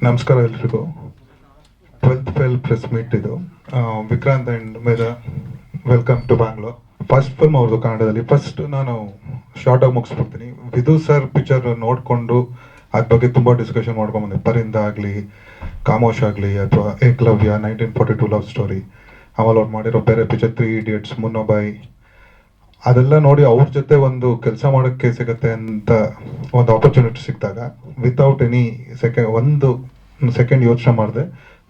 ನಮಸ್ಕಾರ ಎಲ್ರಿಗೂ. 12th fail press meet ಇದು. ವಿಕ್ರಾಂತ್ ಆ್ಯಂಡ್ ಮೇದ welcome to Bangalore. First film ಅವ್ರದ್ದು ಕನ್ನಡದಲ್ಲಿ. ಫಸ್ಟ್ ನಾನು ಶಾರ್ಟಾಗಿ ಮುಗಿಸ್ಬಿಡ್ತೀನಿ. ವಿಧು ಸರ್ ಪಿಕ್ಚರ್ ನೋಡಿಕೊಂಡು ಅದ್ರ ಬಗ್ಗೆ ತುಂಬ ಡಿಸ್ಕಷನ್ ಮಾಡ್ಕೊಂಬಂದೆ. ಪರಿಂದ ಆಗಲಿ, ಕಾಮೋಶ್ ಆಗಲಿ, ಅಥವಾ ಏಕ್ಲವ್ಯ, 1942 ಲವ್ ಸ್ಟೋರಿ, ಆಮೇಲೆ ಅವ್ರು ಮಾಡಿರೋ ಬೇರೆ ಪಿಕ್ಚರ್ 3 ಇಡಿಯಟ್ಸ್, ಮುನ್ನೊಬಾಯಿ, ಅದೆಲ್ಲ ನೋಡಿ ಅವ್ರ ಜೊತೆ ಒಂದು ಕೆಲಸ ಮಾಡೋಕ್ಕೆ ಸಿಗುತ್ತೆ ಅಂತ ಒಂದು ಆಪರ್ಚುನಿಟಿ ಸಿಕ್ಕಿದಾಗ ವಿತೌಟ್ ಎನಿ ಒಂದು ಸೆಕೆಂಡ್ ಯೋಚನೆ ಮಾಡಿದೆ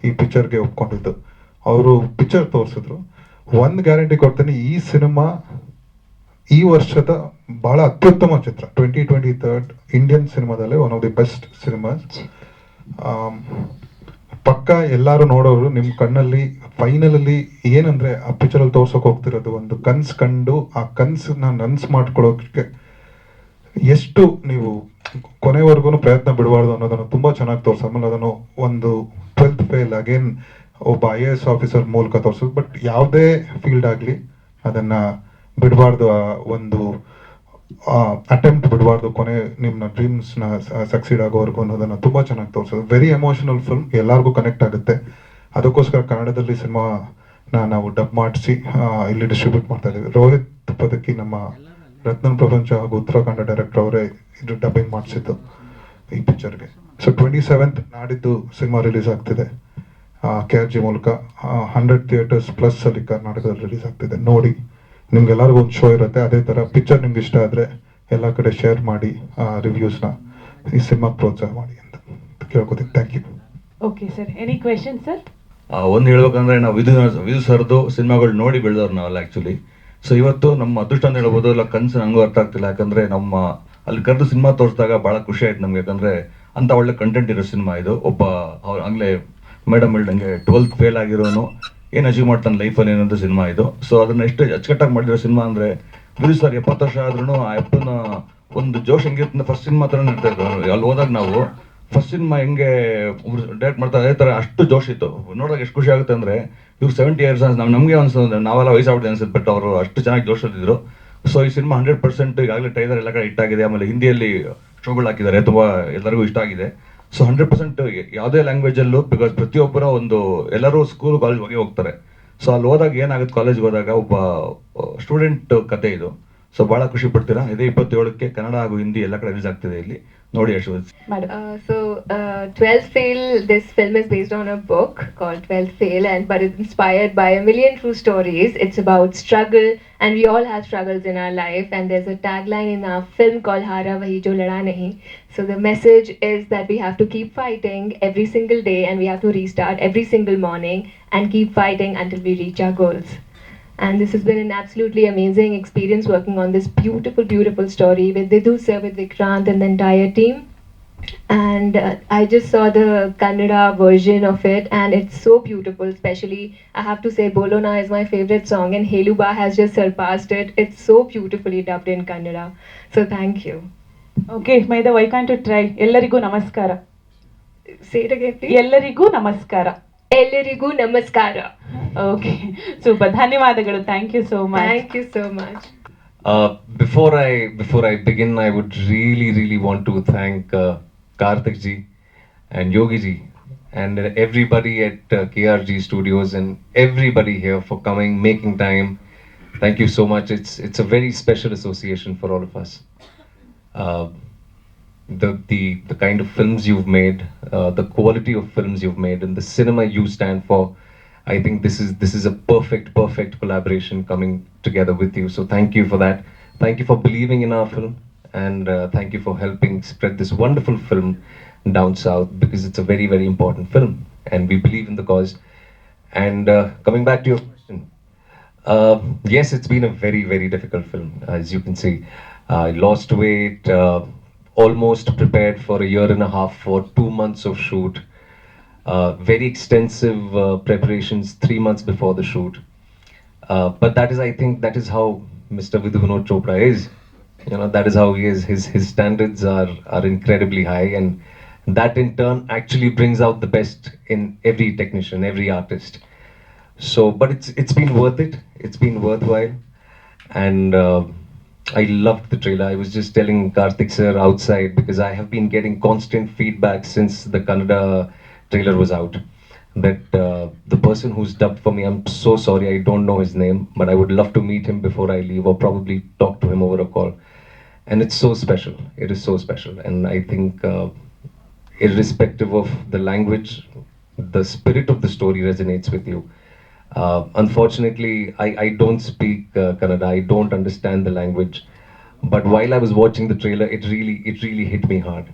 ಈ ಪಿಕ್ಚರ್ಗೆ ಒಪ್ಕೊಂಡಿದ್ದು. ಅವರು ಪಿಕ್ಚರ್ ತೋರಿಸಿದ್ರು. ಒಂದು ಗ್ಯಾರಂಟಿ ಕೊಡ್ತೀನಿ, ಈ ಸಿನಿಮಾ ಈ ವರ್ಷದ ಬಹಳ ಅತ್ಯುತ್ತಮ ಚಿತ್ರ. 2023 ಇಂಡಿಯನ್ ಸಿನಿಮಾದಲ್ಲೇ one of the best cinemas. ಪಕ್ಕ ಎಲ್ಲರೂ ನೋಡೋರು ನಿಮ್ಮ ಕಣ್ಣಲ್ಲಿ ಫೈನಲಲ್ಲಿ ಏನಂದ್ರೆ ಆ ಪಿಕ್ಚರಲ್ಲಿ ತೋರ್ಸೋಕೆ ಹೋಗ್ತಿರೋದು ಒಂದು ಕನ್ಸು ಕಂಡು ಆ ಕನ್ಸನ್ನ ನನ್ಸು ಮಾಡ್ಕೊಳ್ಳೋಕೆ ಎಷ್ಟು ನೀವು ಕೊನೆವರೆಗೂ ಪ್ರಯತ್ನ ಬಿಡಬಾರ್ದು ಅನ್ನೋದನ್ನು ತುಂಬ ಚೆನ್ನಾಗಿ ತೋರಿಸೋ. ಆಮೇಲೆ ಅದನ್ನು ಒಂದು 12th ಫೇಲ್ ಅಗೇನ್ ಒಬ್ಬ IAS ಆಫೀಸರ್ ಮೂಲಕ ತೋರಿಸೋದು. ಬಟ್ ಯಾವುದೇ ಫೀಲ್ಡ್ ಆಗಲಿ ಅದನ್ನು ಬಿಡಬಾರ್ದು, ಒಂದು ಅಟೆಂಪ್ಟ್ ಬಿಡಬಾರ್ದು, ಕೊನೆ ನಿಮ್ಮ ಡ್ರೀಮ್ಸ್ನ ಸಕ್ಸೀಡ್ ಆಗೋವರೆಗೂ ಅನ್ನೋದನ್ನು ತುಂಬ ಚೆನ್ನಾಗಿ ತೋರಿಸೋದು. ವೆರಿ ಎಮೋಷನಲ್ ಫಿಲ್ಮ್, ಎಲ್ಲರಿಗೂ ಕನೆಕ್ಟ್ ಆಗುತ್ತೆ. ಅದಕ್ಕೋಸ್ಕರ ಕನ್ನಡದಲ್ಲಿ ಸಿನಿಮಾನ ನಾವು ಡಬ್ ಮಾಡಿಸಿ ಇಲ್ಲಿ ಡಿಸ್ಟ್ರಿಬ್ಯೂಟ್ ಮಾಡ್ತಾ ಇದ್ದೀವಿ. ರೋಹಿತ್ ಪದಕಿ, ನಮ್ಮ ರತ್ನನ್ ಪ್ರಪಂಚ ಹಾಗೂ ಉತ್ತರಾಖಂಡ ಡೈರೆಕ್ಟರ್ ಅವರೇ ಇದು ಡಬ್ಬಿಂಗ್ ಮಾಡಿಸಿದ್ದು ಈ ಪಿಕ್ಚರ್ಗೆ. ಸೊ 27th ನಾಡಿದ್ದು ಸಿನಿಮಾ ರಿಲೀಸ್ ಆಗ್ತಿದೆ KRG ಮೂಲಕ. 100 ಥಿಯೇಟರ್ಸ್ ಪ್ಲಸ್ ಅಲ್ಲಿ ಕರ್ನಾಟಕದಲ್ಲಿ ರಿಲೀಸ್ ಆಗ್ತಿದೆ. ನೋಡಿ, ನಿಮ್ಗೆಲ್ಲರಿಗೂ ಒಂದು ಶೋ ಇರುತ್ತೆ. ಅದೇ ಥರ ಪಿಕ್ಚರ್ ನಿಮ್ಗೆ ಇಷ್ಟ ಆದರೆ ಎಲ್ಲ ಕಡೆ ಶೇರ್ ಮಾಡಿ, ರಿವ್ಯೂಸ್ನ ಈ ಸಿನಿಮಾ ಪ್ರೋತ್ಸಾಹ ಮಾಡಿ ಅಂತ ಕೇಳ್ಕೊತೀನಿ. Thank you. Okay sir, any question sir? ಒಂದು ಹೇಳ್ಬೇಕಂದ್ರೆ ನಾವು ವಿಧು ಸರ್ದು ಸಿನಿಮಾಗಳು ನೋಡಿ ಬೆಳೆದವ್ರು ನಾವಲ್ಲ ಆ್ಯಕ್ಚುಲಿ. ಸೊ ಇವತ್ತು ನಮ್ಮ ಅದೃಷ್ಟ ಅಂತ ಹೇಳ್ಬೋದು, ಇಲ್ಲ ಕನಸು ನನಗೂ ಅರ್ಥ ಆಗ್ತಿಲ್ಲ. ಯಾಕಂದರೆ ನಮ್ಮ ಅಲ್ಲಿ ಕರೆದು ಸಿನಿಮಾ ತೋರಿಸಿದಾಗ ಭಾಳ ಖುಷಿ ಆಯ್ತು ನಮ್ಗೆ. ಯಾಕಂದರೆ ಅಂಥ ಒಳ್ಳೆ ಕಂಟೆಂಟ್ ಇರೋ ಸಿನಿಮಾ ಇದು. ಒಬ್ಬ ಅವ್ರು ಆಗಲೇ ಮೇಡಮ್ ಹೇಳ್ದಂಗೆ 12th ಫೇಲ್ ಆಗಿರೋನು ಏನು ಅಚೀವ್ ಮಾಡ್ತಾನೆ ಲೈಫಲ್ಲಿ ಏನಂತ ಸಿನಿಮಾ ಇದು. ಸೊ ಅದನ್ನು ಎಷ್ಟು ಅಚ್ಚುಕಟ್ಟಾಗಿ ಮಾಡಿರೋ ಸಿನಿಮಾ ಅಂದರೆ, ವಿಧು ಸರ್ 70 ವರ್ಷ ಆದ್ರೂ ಆ ಅಪ್ಪನ ಒಂದು ಜೋಶ್ ಹೆಂಗಿರುತ್ತೆ, ಫಸ್ಟ್ ಸಿನಿಮಾ ಥರನೇ ಇರ್ತಾ ಇತ್ತು. ಅಲ್ಲಿ ಹೋದಾಗ ನಾವು ಫಸ್ಟ್ ಸಿನಿಮಾ ಹೆಂಗೆ ಡೈರೆಕ್ಟ್ ಮಾಡ್ತಾರೆ ಅದೇ ಥರ ಅಷ್ಟು ಜೋಶ್ ಇತ್ತು. ನೋಡೋಕೆ ಎಷ್ಟು ಖುಷಿ ಆಗುತ್ತೆ ಅಂದರೆ, ಇವ್ರು 70 years ನಮಗೆ ಅನ್ಸೋದು ನಾವೆಲ್ಲ ವಯಸ್ಸಾಗ್ಬಿಟ್ಟು ಅನ್ಸುತ್ತೆ, ಬಟ್ ಅವರು ಅಷ್ಟು ಚೆನ್ನಾಗಿ ಜೋಶಲ್ಲಿದ್ದರು. ಸೊ ಈ ಸಿನಿಮಾ 100% ಈಗಾಗಲೇ ಟೈಲರ್ ಎಲ್ಲ ಕಡೆ ಇಟ್ಟಾಗಿದೆ. ಆಮೇಲೆ ಹಿಂದಿಯಲ್ಲಿ ಶೋಗಳು ಹಾಕಿದ್ದಾರೆ, ತುಂಬ ಎಲ್ಲರಿಗೂ ಇಷ್ಟ ಆಗಿದೆ. ಸೊ 100% ಯಾವುದೇ ಲ್ಯಾಂಗ್ವೇಜಲ್ಲೂ, ಬಿಕಾಸ್ ಪ್ರತಿಯೊಬ್ಬರ ಒಂದು ಎಲ್ಲರೂ ಸ್ಕೂಲ್ ಕಾಲೇಜ್ ಹೋಗ್ತಾರೆ. ಸೊ ಅಲ್ಲಿ ಹೋದಾಗ ಏನಾಗುತ್ತೆ, ಕಾಲೇಜ್ಗೆ ಹೋದಾಗ ಒಬ್ಬ ಸ್ಟೂಡೆಂಟ್ ಕತೆ ಇದು. ಸೊ ಭಾಳ ಖುಷಿ ಪಡ್ತೀರಾ. ಇದೇ 27ಕ್ಕೆ ಕನ್ನಡ ಹಾಗೂ ಹಿಂದಿ ಎಲ್ಲ ಕಡೆ ರಿಲೀಸ್ ಆಗ್ತಿದೆ, ಇಲ್ಲಿ ನೋಡಿ Yashwant. So 12th Fail, this film is based on a book called 12th Fail, but it's inspired by a million true stories. It's about struggle, and we all have struggles in our life, and there's a tagline in our film called Hara Wahi Jo Lada Nahi. So the message is that we have to keep fighting every single day, and we have to restart every single morning and keep fighting until we reach our goals. And this has been an absolutely amazing experience working on this beautiful, beautiful story with Vidhu sir, with Vikrant and the entire team. And I just saw the Kannada version of it, and it's so beautiful. Especially, I have to say, Bolona is my favorite song, and Heluba has just surpassed it. It's so beautifully dubbed in Kannada. So thank you. Okay ಮೈದ, why can't to try? ಎಲ್ಲರಿಗೂ ನಮಸ್ಕಾರ. Say it again, please. ಎಲ್ಲರಿಗೂ ನಮಸ್ಕಾರ. Ellerigu namaskara. Okay, super. ಧನ್ಯವಾದಗಳು. Thank you so much. Thank you so much. Before I begin, I would really want to thank Karthik ji and Yogi ji and everybody at KRG Studios and everybody here for coming, making time. Thank you so much. It's a very special association for all of us. Uh, the kind of films you've made, the quality of films you've made, and the cinema you stand for. I think this is a perfect collaboration coming together with you. So thank you for that. Thank you for believing in our film, and thank you for helping spread this wonderful film down south, because it's a very important film, and we believe in the cause. And coming back to your question, yes, it's been a very difficult film, as you can see. I lost weight. Almost prepared for a year and a half for 2 months of shoot. Very extensive preparations 3 months before the shoot. But I think that is how Mr. Vidhu Vinod Chopra is. You know, that is how he is. His standards are incredibly high, and that in turn actually brings out the best in every technician, every artist. So, but it's been worth it. It's been worthwhile, and I loved the trailer. I was just telling Karthik sir outside, because I have been getting constant feedback since the Kannada trailer was out, that the person who's dubbed for me, I'm so sorry, I don't know his name, but I would love to meet him before I leave, or probably talk to him over a call. And it's so special. It is so special. And I think, irrespective of the language, the spirit of the story resonates with you. Unfortunately, I don't speak Kannada. I don't understand the language. But while I was watching the trailer, it really hit me hard.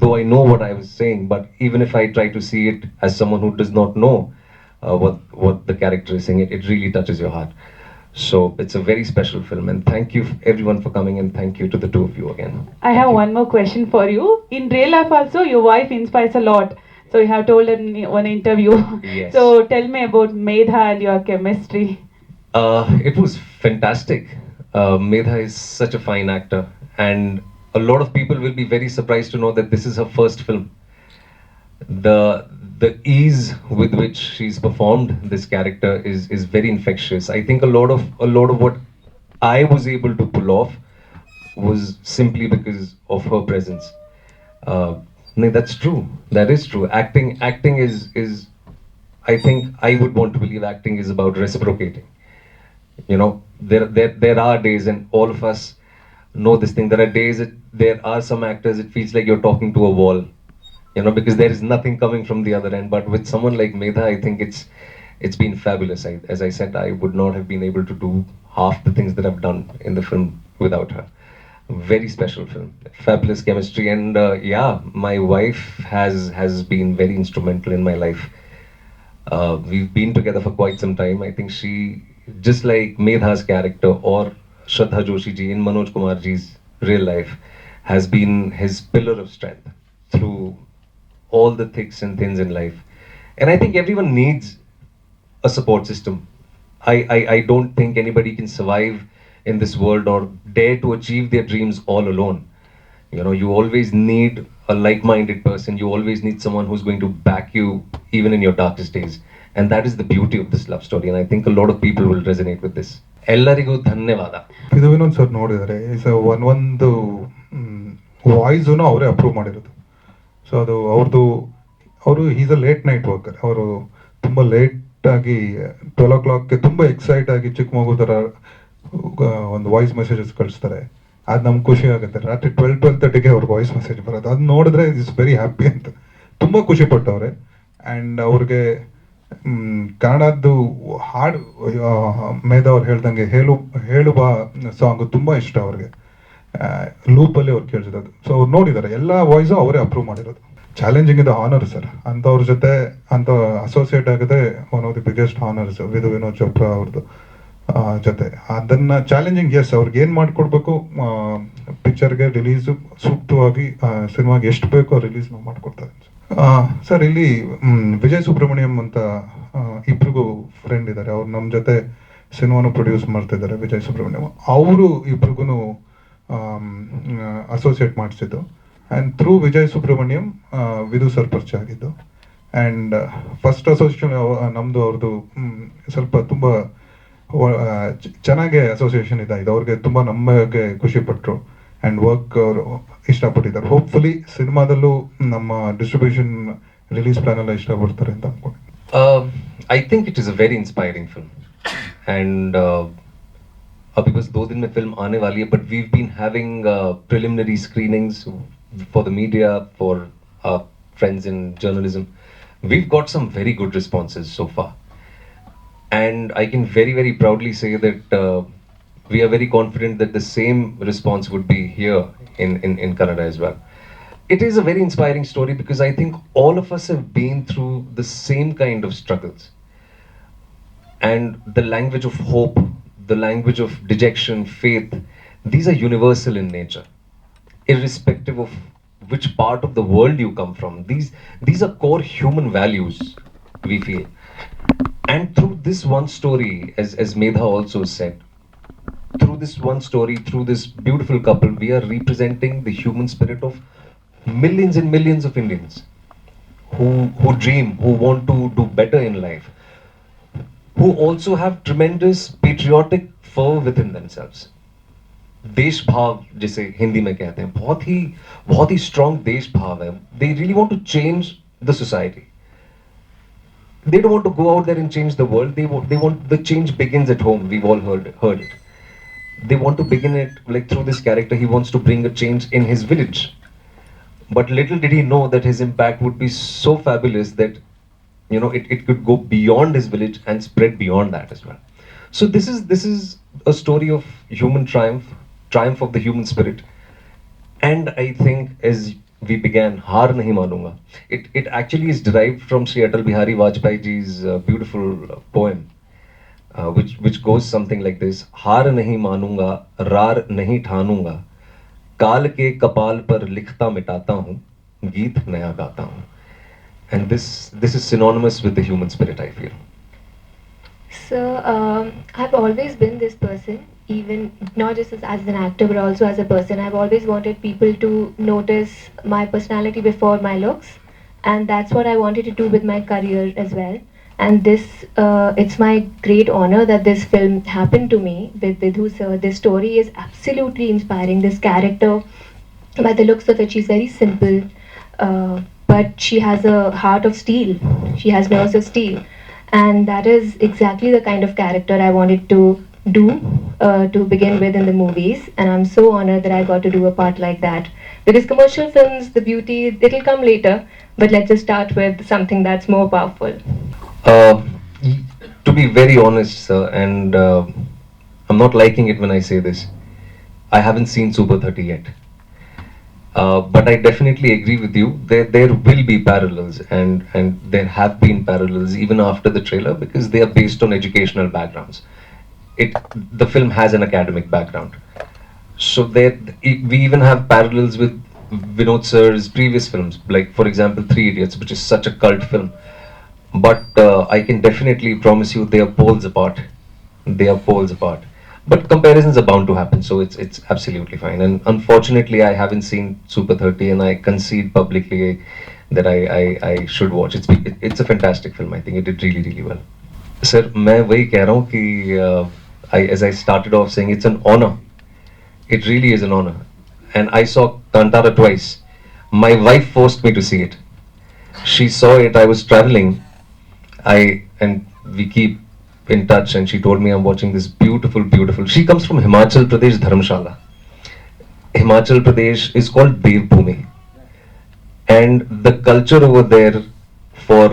Though I know what I was saying, but even if I try to see it as someone who does not know what the character is saying, it really touches your heart. So it's a very special film, and thank you everyone for coming, and thank you to the two of you again. I have one more question for you. In real life also, your wife inspires a lot. So you have told in one interview. Yes. So tell me about Medha and your chemistry. It was fantastic. Medha is such a fine actor, and a lot of people will be very surprised to know that this is her first film. The ease with which she's performed this character is very infectious. I think a lot of what I was able to pull off was simply because of her presence. No, that's true. That is true. Acting is I think I would want to believe acting is about reciprocating. You know, there are days, and all of us know this thing. There are days that there are some actors, it feels like you're talking to a wall, you know, because there is nothing coming from the other end. But with someone like Medha, I think it's been fabulous. As I said, I would not have been able to do half the things that I've done in the film without her. Very special film, fabulous chemistry, and yeah, my wife has been very instrumental in my life. We've been together for quite some time. I think she, just like Medha's character or Shraddha Joshi ji in Manoj Kumar ji's real life, has been his pillar of strength through all the thicks and thins in life. And I think everyone needs a support system. I don't think anybody can survive in this world or dare to achieve their dreams all alone. You know, you always need a like-minded person. You always need someone who's going to back you even in your darkest days. And that is the beauty of this love story. And I think a lot of people will resonate with this. ಎಲ್ಲರಿಗೂ ಧನ್ಯವಾದ. ಇದು Vinod sir ನೋಡಿದ್ದಾರೆ is ಒಂದು ವಾಯ್ಸೂ ಅವರೇ approve ಮಾಡಿರೋದು. So ಅದು ಅವರು is a late night worker. ಅವರು ತುಂಬ ಲೇಟಾಗಿ 12 o'clock ತುಂಬ ಎಕ್ಸೈಟ್ ಆಗಿ ಚಿಕ್ಕ ಮಗು ಥರ ಒಂದು ವಾಯ್ಸ್ ಮೆಸೇಜಸ್ ಕಳಿಸ್ತಾರೆ. ಅದು ನಮ್ಗೆ ಖುಷಿ ಆಗುತ್ತೆ. ರಾತ್ರಿ 12:30 ಅವ್ರ ವಾಯ್ಸ್ ಮೆಸೇಜ್ ಬರೋದು, ಅದು ನೋಡಿದ್ರೆ ಇಸ್ ವೆರಿ ಹ್ಯಾಪಿ ಅಂತ ತುಂಬ ಖುಷಿ ಪಟ್ಟವ್ರೆ. ಆ್ಯಂಡ್ ಅವ್ರಿಗೆ ಕನ್ನಡದ್ದು ಹಾಡು ಮೇಧ ಅವ್ರು ಹೇಳ್ದಂಗೆ ಹೇಳು ಬಾ ಸಾಂಗು ತುಂಬ ಇಷ್ಟ ಅವ್ರಿಗೆ. ಲೂಪಲ್ಲಿ ಅವ್ರು ಕೇಳಿಸಿರೋದು. ಸೊ ಅವ್ರು ನೋಡಿದ್ದಾರೆ, ಎಲ್ಲ ವಾಯ್ಸು ಅವರೇ ಅಪ್ರೂವ್ ಮಾಡಿರೋದು. ಚಾಲೆಂಜಿಂಗ್ ಇದು ಹಾನರ್ ಸರ್. ಅಂಥವ್ರ ಜೊತೆ ಅಸೋಸಿಯೇಟ್ ಆಗೋದೇ one of the biggest honours Vinod Chopra ಅವ್ರದ್ದು ಜೊತೆ. ಅದನ್ನ ಚಾಲೆಂಜಿಂಗ್, ಎಸ್, ಅವ್ರಿಗೆ ಏನು ಮಾಡಿಕೊಡ್ಬೇಕು, ಪಿಕ್ಚರ್ಗೆ ರಿಲೀಸು ಸೂಕ್ತವಾಗಿ ಸಿನಿಮಾಗೆ ಎಷ್ಟು ಬೇಕೋ ರಿಲೀಸ್ ನಾವು ಮಾಡಿಕೊಡ್ತಾರೆ ಸರ್. ಇಲ್ಲಿ ವಿಜಯ್ ಸುಬ್ರಹ್ಮಣ್ಯಂ ಅಂತ ಇಬ್ರಿಗೂ ಫ್ರೆಂಡ್ ಇದ್ದಾರೆ. ಅವ್ರು ನಮ್ಮ ಜೊತೆ ಸಿನಿಮಾನು ಪ್ರೊಡ್ಯೂಸ್ ಮಾಡ್ತಿದ್ದಾರೆ. ವಿಜಯ್ ಸುಬ್ರಹ್ಮಣ್ಯಂ ಅವರು ಇಬ್ರಿಗೂ ಅಸೋಸಿಯೇಟ್ ಮಾಡಿಸಿದ್ದು. ಆ್ಯಂಡ್ ಥ್ರೂ ವಿಜಯ್ ಸುಬ್ರಹ್ಮಣ್ಯಂ ವಿದು ಸರ್ ಪರಿಚಯ ಆಗಿದ್ದು. ಆ್ಯಂಡ್ ಫಸ್ಟ್ ಅಸೋಸಿಯೇಷನ್ ನಮ್ಮದು ಅವ್ರದ್ದು ಸ್ವಲ್ಪ ತುಂಬ ಚೆನ್ನಾಗೆ ಅಸೋಸಿಯೇಷನ್ ಇದಾಗಿದೆ. ಅವ್ರಿಗೆ ತುಂಬ ನಮಗೆ ಖುಷಿ ಪಟ್ಟರು ಆ್ಯಂಡ್ ವರ್ಕ್ ಅವರು ಇಷ್ಟಪಟ್ಟಿದ್ದಾರೆ. ಹೋಪ್ಫುಲಿ ಸಿನಿಮಾದಲ್ಲೂ ನಮ್ಮ ಡಿಸ್ಟ್ರಿಬ್ಯೂಷನ್ ರಿಲೀಸ್ ಪ್ಲಾನ್ ಎಲ್ಲ ಇಷ್ಟಪಡ್ತಾರೆ ಅಂತ ಅನ್ಕೊಂಡು. I think it is a very inspiring film, and अभी बस 2 दिन में film आने वाली है, but we've been having preliminary screenings for the media, for our friends in journalism. We've got some very good responses so far, and I can very, very proudly say that we are very confident that the same response would be here in Kannada as well. It is a very inspiring story because I think all of us have been through the same kind of struggles. And the language of hope, the language of dejection, faith, these are universal in nature. Irrespective of which part of the world you come from, these are core human values, we feel. And through this one story, as Medha also said, through this one story, through this beautiful couple, we are representing the human spirit of millions and millions of Indians who dream, who want to do better in life, who also have tremendous patriotic fervor within themselves. देश भाव जिसे हिंदी में कहते हैं, बहुत ही strong देश भाव है. They really want to change the society. They don't want to go out there and change the world. They want the change begins at home. We've all heard it. They want to begin it like through this character. He wants to bring a change in his village. But little did he know that his impact would be so fabulous that it could go beyond his village and spread beyond that as well. So this is a story of human triumph of the human spirit. And I think as we began, Har Nahi Manunga, it actually is derived from Sri Atal Bihari Vajpayee ji's beautiful poem, which goes something like this: Har nahi manunga, rar nahi thanunga, काल के कपाल पर लिखता मिटाता हूँ, गीत नया गाता हूँ. And this is synonymous with the human spirit, I feel. So I've always been this person, even not just as an actor but also as a person. I've always wanted people to notice my personality before my looks, and that's what I wanted to do with my career as well. And it's my great honor that this film happened to me with Vidhu sir. This story is absolutely inspiring. This character, by the looks of it, she's very simple, but she has a heart of steel. She has nerves of steel. And that is exactly the kind of character I wanted to do to begin with in the movies. And I'm so honored that I got to do a part like that. Because commercial films, the beauty, it'll come later. But let's just start with something that's more powerful. To be very honest, sir, and I'm not liking it when I say this, I haven't seen Super 30 yet. But I definitely agree with you. There will be parallels, and there have been parallels even after the trailer, because they are based on educational backgrounds. The film has an academic background, so we even have parallels with Vinod sir's previous films, like for example Three Idiots, which is such a cult film. But I can definitely promise you they are poles apart. They are poles apart. But comparisons are bound to happen, so it's absolutely fine. And unfortunately, I haven't seen Super 30, and I concede publicly that I should watch. It's a fantastic film. I think it did really, really well. Sir, मैं वही कह रहा हूँ कि as I started off saying, it's an honor. It really is an honor. And I saw Kantara twice. My wife forced me to see it. She saw it. I was traveling. And we keep in touch, and she told me I'm watching this beautiful. She comes from Himachal Pradesh, Dharamshala. Himachal Pradesh is called Devbhumi, and the culture over there for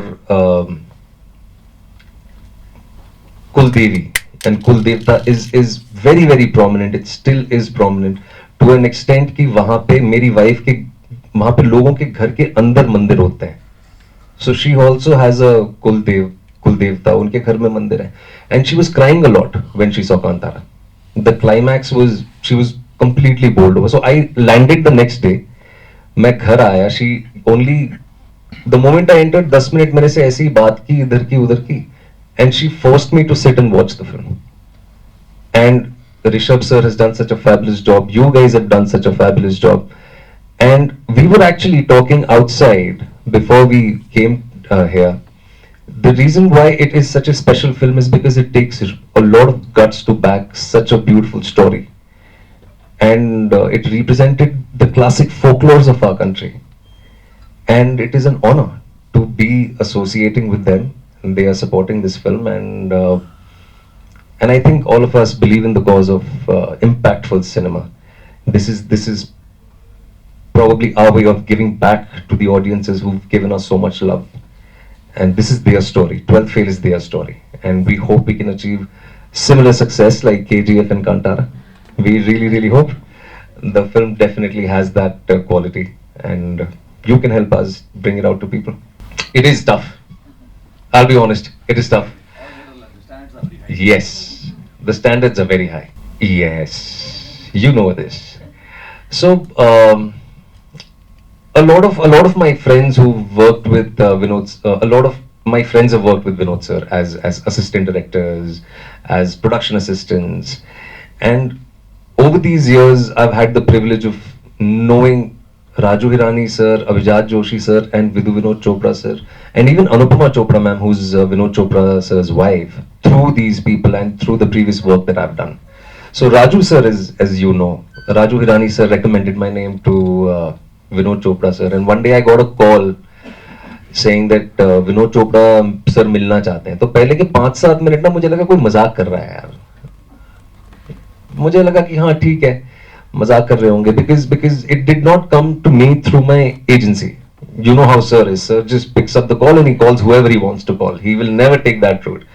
Kuldevi and Kuldevta is very prominent. It still is prominent to an extent कि वहाँ पे मेरी wife के वहाँ पे लोगों के घर के अंदर मंदिर होते हैं. So she also has a Kuldevta, उनके घर में मंदिर है. And she was crying a lot when she saw Kantara. The climax was, she was completely bowled over. So I landed the next day. मैं घर आया, the moment I entered, 10 minute मेरे से ऐसी बात की, इधर की उधर की. And she forced me to sit and watch the film. And Rishabh sir has done such a fabulous job. You guys have done such a fabulous job. And we were actually talking outside before we came here. The reason why it is such a special film is because it takes a lot of guts to back such a beautiful story. And it represented the classic folklores of our country. And it is an honor to be associating with them. And they are supporting this film, and I think all of us believe in the cause of impactful cinema. This is probably our way of giving back to the audiences who've given us so much love. And this is their story. 12th Fail is their story. And we hope we can achieve similar success like KGF and Kantara. We really hope. The film definitely has that quality. And you can help us bring it out to people. It is tough. I'll be honest, it is tough. Yes, the standards are very high. Yes, you know this. So, a lot of my friends who worked with Vinod, a lot of my friends have worked with Vinod sir as assistant directors, as production assistants, and over these years, I've had the privilege of knowing Raju Hirani sir, Avijat Joshi sir, and Vidhu Vinod Chopra sir, and even Anupama Chopra ma'am, who's Vinod Chopra sir's wife, through these people and through the previous work that I've done. So Raju sir is, as you know, Raju Hirani sir recommended my name to Vinod Chopra sir, and one day I got a call saying that Vinod Chopra sir मिलना चाहते हैं. तो पहले के 5-7 minute ना मुझे लगा कोई मजाक कर रहा है यार. मुझे लगा कि हाँ ठीक है, मजाक कर रहे होंगे, because it did not come to me through my agency. You know how sir is. Sir just picks up the call and he calls whoever he wants to call. He will never take that route.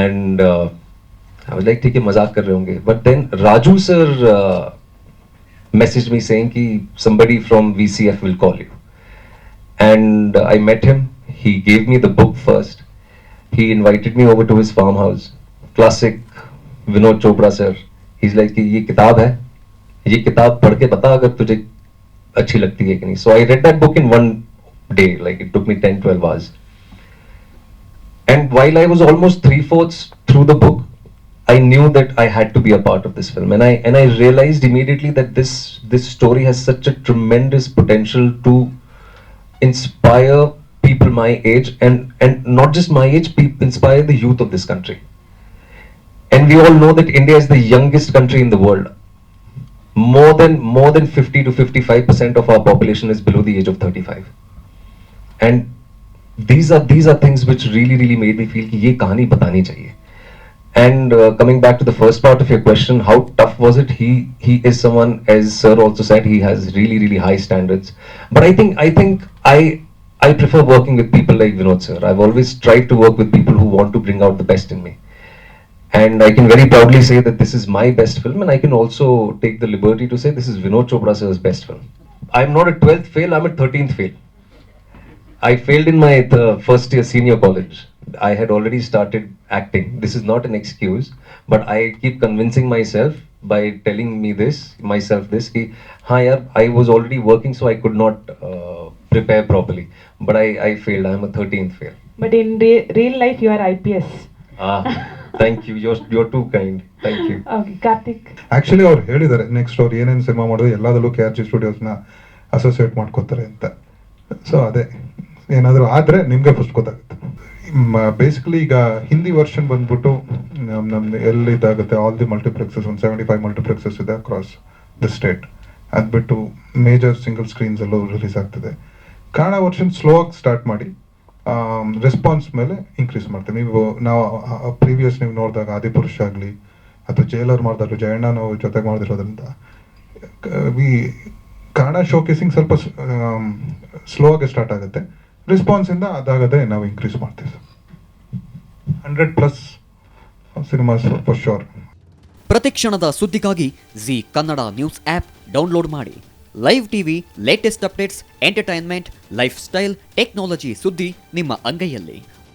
And I was like, ठीक है, मजाक कर रहे होंगे. But then Raju sir messaged me saying कि somebody from VCF will call you. And I met him. He gave me the book first. He invited me over to his farmhouse. Classic Vinod Chopra sir. He's like कि ये किताब है, ये किताब पढ़ के बता अगर तुझे अच्छी लगती है कि नहीं. So I read that book in one day. Like it took me 10-12 hours. And while I was almost 3/4 through the book, I knew that I had to be a part of this film, and I realized immediately that this story has such a tremendous potential to inspire people my age, and not just my age, inspire the youth of this country. And we all know that India is the youngest country in the world. More than 50 to 55% of our population is below the age of 35. And these are things which really made me feel कि ये कहानी बतानी चाहिए. And coming back to the first part of your question, how tough was it? He is someone, as sir also said, he has really high standards. But I think I prefer working with people like Vinod sir. I've always tried to work with people who want to bring out the best in me. And I can very proudly say that this is my best film, and I can also take the liberty to say this is Vinod Chopra sir's best film. I'm not a 12th fail, I'm a 13th fail. I failed in my first year senior college. I had already started acting. This is not an excuse, but I keep convincing myself by telling myself this, कि हाँ यार, I was already working, so I could not prepare properly. But I failed. I'm a 13th fail. But in real life, you are IPS. Thank you. You're too kind. Thank you. Okay, Karthik. Actually ಅವ್ರು ಹೇಳಿದ್ದಾರೆ next ಅವ್ರು ಏನೇನು cinema ಮಾಡೋದು ಎಲ್ಲದಲ್ಲೂ KRG ಸ್ಟುಡಿಯೋಸ್ನ associate ಮಾಡ್ಕೋತಾರೆ ಅಂತ. So ಅದೇ ಏನಾದರೂ ಆದರೆ ನಿಮಗೆ ಫಸ್ಟ್ ಗೊತ್ತಾಗುತ್ತೆ. ಬೇಸಿಕಲಿ ಈಗ ಹಿಂದಿ ವರ್ಷನ್ ಬಂದ್ಬಿಟ್ಟು ನಮ್ದು ಎಲ್ಲಿದಾಗುತ್ತೆ, ಆಲ್ ದಿ ಮಲ್ಟಿಪ್ಲೆಕ್ಸಸ್, ಒಂದು 75 ಮಲ್ಟಿಪ್ಲೆಕ್ಸಸ್ ಇದೆ ಅಕ್ರಾಸ್ ದ ಸ್ಟೇಟ್. ಅದು ಬಿಟ್ಟು ಮೇಜರ್ ಸಿಂಗಲ್ ಸ್ಕ್ರೀನ್ಸ್ ಎಲ್ಲೂ ರಿಲೀಸ್ ಆಗ್ತಿದೆ. ಕನ್ನಡ ವರ್ಷನ್ ಸ್ಲೋ ಆಗಿ ಸ್ಟಾರ್ಟ್ ಮಾಡಿ ರೆಸ್ಪಾನ್ಸ್ ಮೇಲೆ ಇನ್ಕ್ರೀಸ್ ಮಾಡ್ತೀವಿ. ನಾವು ಪ್ರೀವಿಯಸ್ ನೀವು ನೋಡಿದಾಗ ಆದಿಪುರುಷ ಆಗಲಿ ಅಥವಾ ಜೈಲರ್ ಮಾಡಿದಾಗ ಜಯಣ್ಣ ನಾವು ಜೊತೆಗೆ ಮಾಡಿರೋದ್ರಿಂದ ಕನ್ನಡ ಶೋಕೇಸಿಂಗ್ ಸ್ವಲ್ಪ ಸ್ಲೋ ಆಗಿ ಸ್ಟಾರ್ಟ್ ಆಗುತ್ತೆ. ರೆಸ್ಪಾನ್ಸಿಂದ ಅದಾಗದೆ ನಾವು ಇನ್ಕ್ರೀಸ್ ಮಾಡ್ತೀವಿ. 100+ ಸಿನಿಮಾಸ್ ಫಾರ್ ಶೋರ್. ಪ್ರತಿಕ್ಷಣದ ಸುದ್ದಿಗಾಗಿ Zee Kannada news app download ಮಾಡಿ. Live TV, latest updates, entertainment, lifestyle, technology ಸುದ್ದಿ ನಿಮ್ಮ ಅಂಗೈಯಲ್ಲಿ.